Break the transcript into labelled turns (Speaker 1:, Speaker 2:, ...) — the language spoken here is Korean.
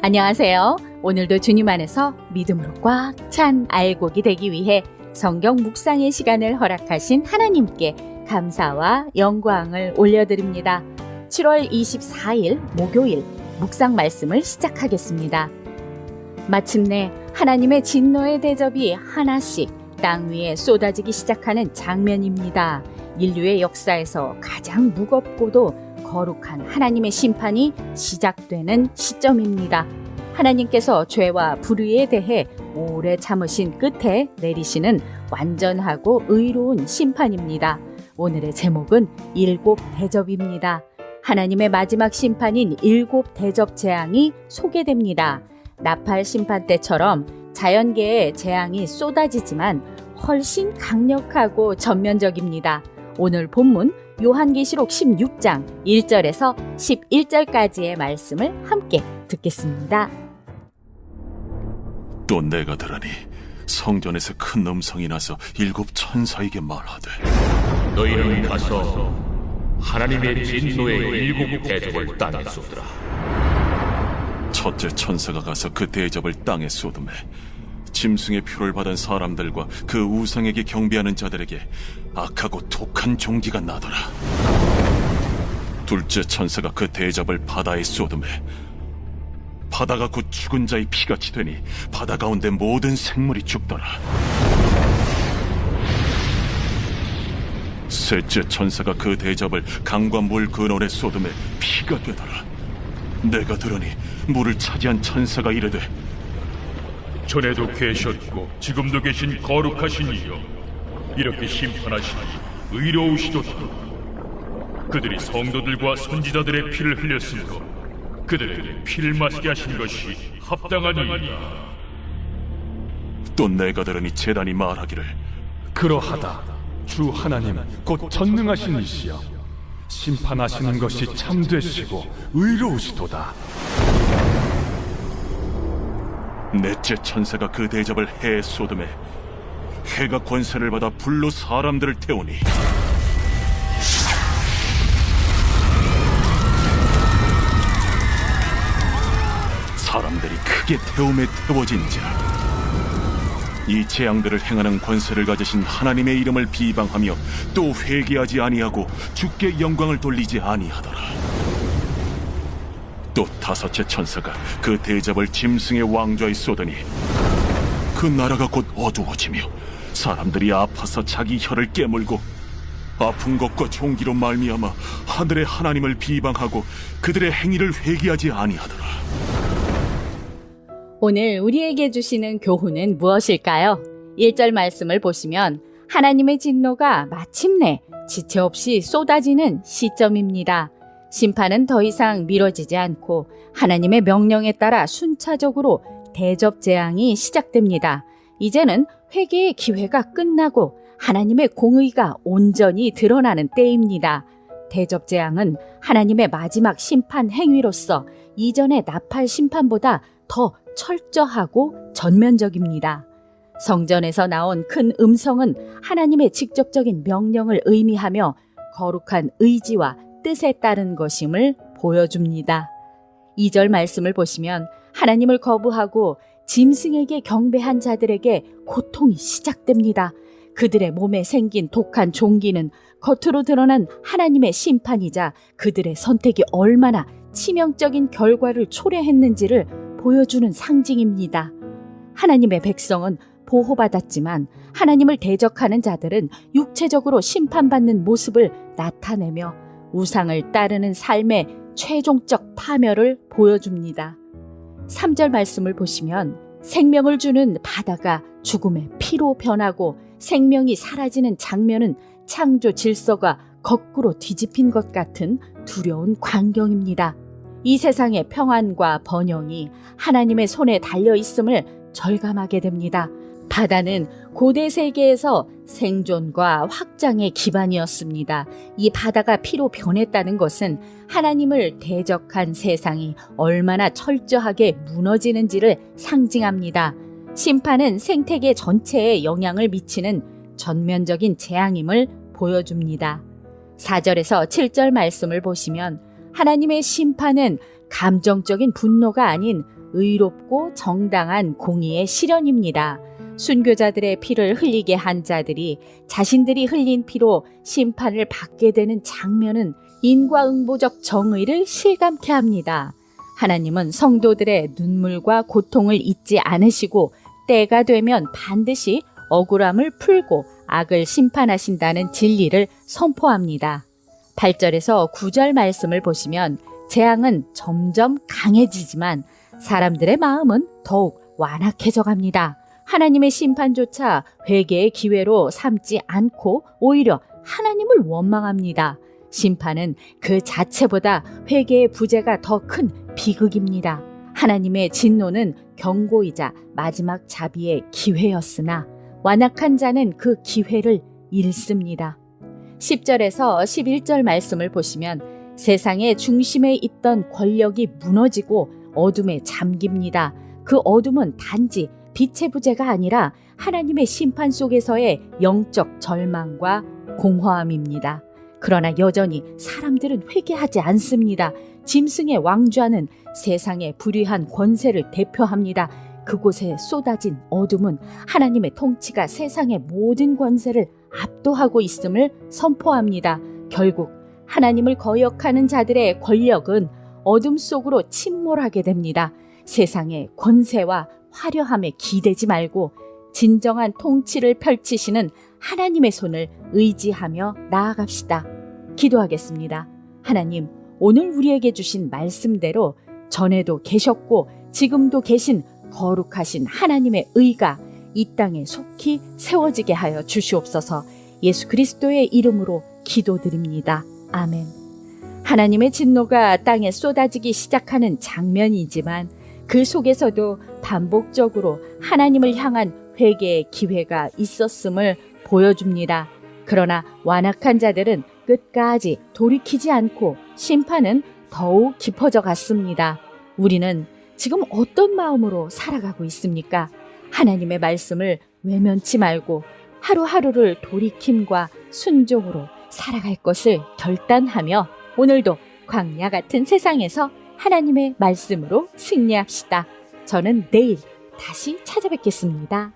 Speaker 1: 안녕하세요. 오늘도 주님 안에서 믿음으로 꽉 찬 알곡이 되기 위해 성경 묵상의 시간을 허락하신 하나님께 감사와 영광을 올려드립니다. 7월 24일 목요일 묵상 말씀을 시작하겠습니다. 마침내 하나님의 진노의 대접이 하나씩 땅 위에 쏟아지기 시작하는 장면입니다. 인류의 역사에서 가장 무겁고도 거룩한 하나님의 심판이 시작되는 시점입니다. 하나님께서 죄와 불의에 대해 오래 참으신 끝에 내리시는 완전하고 의로운 심판입니다. 오늘의 제목은 일곱 대접입니다. 하나님의 마지막 심판인 일곱 대접 재앙이 소개됩니다. 나팔 심판 때처럼 자연계에 재앙이 쏟아지지만 훨씬 강력하고 전면적입니다. 오늘 본문 요한계시록 16장 1절에서 11절까지의 말씀을 함께 듣겠습니다.
Speaker 2: 또 내가 들으니 성전에서 큰 음성이 나서 일곱 천사에게 말하되
Speaker 3: 너희는 가서 하나님의 진노의 일곱 대접을 땅에 쏟으라.
Speaker 2: 첫째 천사가 가서 그 대접을 땅에 쏟음에 짐승의 표를 받은 사람들과 그 우상에게 경배하는 자들에게 악하고 독한 종기가 나더라. 둘째 천사가 그 대접을 바다에 쏟음에 바다가 곧 죽은 자의 피같이 되니 바다 가운데 모든 생물이 죽더라. 셋째 천사가 그 대접을 강과 물 근원에 쏟음에 피가 되더라. 내가 들으니 물을 차지한 천사가 이르되
Speaker 4: 전에도 계셨고 지금도 계신 거룩하신 이여, 이렇게 심판하시니 의로우시도다. 그들이 성도들과 선지자들의 피를 흘렸으므로 그들에게 피를 마시게 하신 것이 합당하니이다.
Speaker 2: 또 내가 들으니 제단이 말하기를
Speaker 5: 그러하다. 주 하나님 곧 전능하신 이시여, 심판하시는 것이 참되시고 의로우시도다.
Speaker 2: 넷째 천사가 그 대접을 해에 쏟음에 해가 권세를 받아 불로 사람들을 태우니 사람들이 크게 태움에 태워진지라. 이 재앙들을 행하는 권세를 가지신 하나님의 이름을 비방하며 또 회개하지 아니하고 주께 영광을 돌리지 아니하더라. 또 다섯째 천사가 그 대접을 짐승의 왕좌에 쏟으니 그 나라가 곧 어두워지며 사람들이 아파서 자기 혀를 깨물고 아픈 것과 종기로 말미암아 하늘의 하나님을 비방하고 그들의 행위를 회개하지 아니하더라.
Speaker 1: 오늘 우리에게 주시는 교훈은 무엇일까요? 1절 말씀을 보시면 하나님의 진노가 마침내 지체 없이 쏟아지는 시점입니다. 심판은 더 이상 미뤄지지 않고 하나님의 명령에 따라 순차적으로 대접 재앙이 시작됩니다. 이제는 회개의 기회가 끝나고 하나님의 공의가 온전히 드러나는 때입니다. 대접 재앙은 하나님의 마지막 심판 행위로서 이전의 나팔 심판보다 더 철저하고 전면적입니다. 성전에서 나온 큰 음성은 하나님의 직접적인 명령을 의미하며 거룩한 의지와 뜻에 따른 것임을 보여줍니다. 2절 말씀을 보시면 하나님을 거부하고 짐승에게 경배한 자들에게 고통이 시작됩니다. 그들의 몸에 생긴 독한 종기는 겉으로 드러난 하나님의 심판이자 그들의 선택이 얼마나 치명적인 결과를 초래했는지를 보여주는 상징입니다. 하나님의 백성은 보호받았지만 하나님을 대적하는 자들은 육체적으로 심판받는 모습을 나타내며 우상을 따르는 삶의 최종적 파멸을 보여줍니다. 3절 말씀을 보시면 생명을 주는 바다가 죽음의 피로 변하고 생명이 사라지는 장면은 창조 질서가 거꾸로 뒤집힌 것 같은 두려운 광경입니다. 이 세상의 평안과 번영이 하나님의 손에 달려 있음을 절감하게 됩니다. 바다는 고대 세계에서 생존과 확장의 기반이었습니다. 이 바다가 피로 변했다는 것은 하나님을 대적한 세상이 얼마나 철저하게 무너지는지를 상징합니다. 심판은 생태계 전체에 영향을 미치는 전면적인 재앙임을 보여줍니다. 4절에서 7절 말씀을 보시면 하나님의 심판은 감정적인 분노가 아닌 의롭고 정당한 공의의 실현입니다. 순교자들의 피를 흘리게 한 자들이 자신들이 흘린 피로 심판을 받게 되는 장면은 인과응보적 정의를 실감케 합니다. 하나님은 성도들의 눈물과 고통을 잊지 않으시고 때가 되면 반드시 억울함을 풀고 악을 심판하신다는 진리를 선포합니다. 8절에서 9절 말씀을 보시면 재앙은 점점 강해지지만 사람들의 마음은 더욱 완악해져 갑니다. 하나님의 심판조차 회개의 기회로 삼지 않고 오히려 하나님을 원망합니다. 심판은 그 자체보다 회개의 부재가 더 큰 비극입니다. 하나님의 진노는 경고이자 마지막 자비의 기회였으나 완악한 자는 그 기회를 잃습니다. 10절에서 11절 말씀을 보시면 세상의 중심에 있던 권력이 무너지고 어둠에 잠깁니다. 그 어둠은 단지 빛의 부재가 아니라 하나님의 심판 속에서의 영적 절망과 공허함입니다. 그러나 여전히 사람들은 회개하지 않습니다. 짐승의 왕좌는 세상의 불의한 권세를 대표합니다. 그곳에 쏟아진 어둠은 하나님의 통치가 세상의 모든 권세를 압도하고 있음을 선포합니다. 결국 하나님을 거역하는 자들의 권력은 어둠 속으로 침몰하게 됩니다. 세상의 권세와 화려함에 기대지 말고 진정한 통치를 펼치시는 하나님의 손을 의지하며 나아갑시다. 기도하겠습니다. 하나님, 오늘 우리에게 주신 말씀대로 전에도 계셨고 지금도 계신 거룩하신 하나님의 의가 이 땅에 속히 세워지게 하여 주시옵소서. 예수 그리스도의 이름으로 기도드립니다. 아멘. 하나님의 진노가 땅에 쏟아지기 시작하는 장면이지만 그 속에서도 반복적으로 하나님을 향한 회개의 기회가 있었음을 보여줍니다. 그러나 완악한 자들은 끝까지 돌이키지 않고 심판은 더욱 깊어져 갔습니다. 우리는 지금 어떤 마음으로 살아가고 있습니까? 하나님의 말씀을 외면치 말고 하루하루를 돌이킴과 순종으로 살아갈 것을 결단하며 오늘도 광야 같은 세상에서 하나님의 말씀으로 승리합시다. 저는 내일 다시 찾아뵙겠습니다.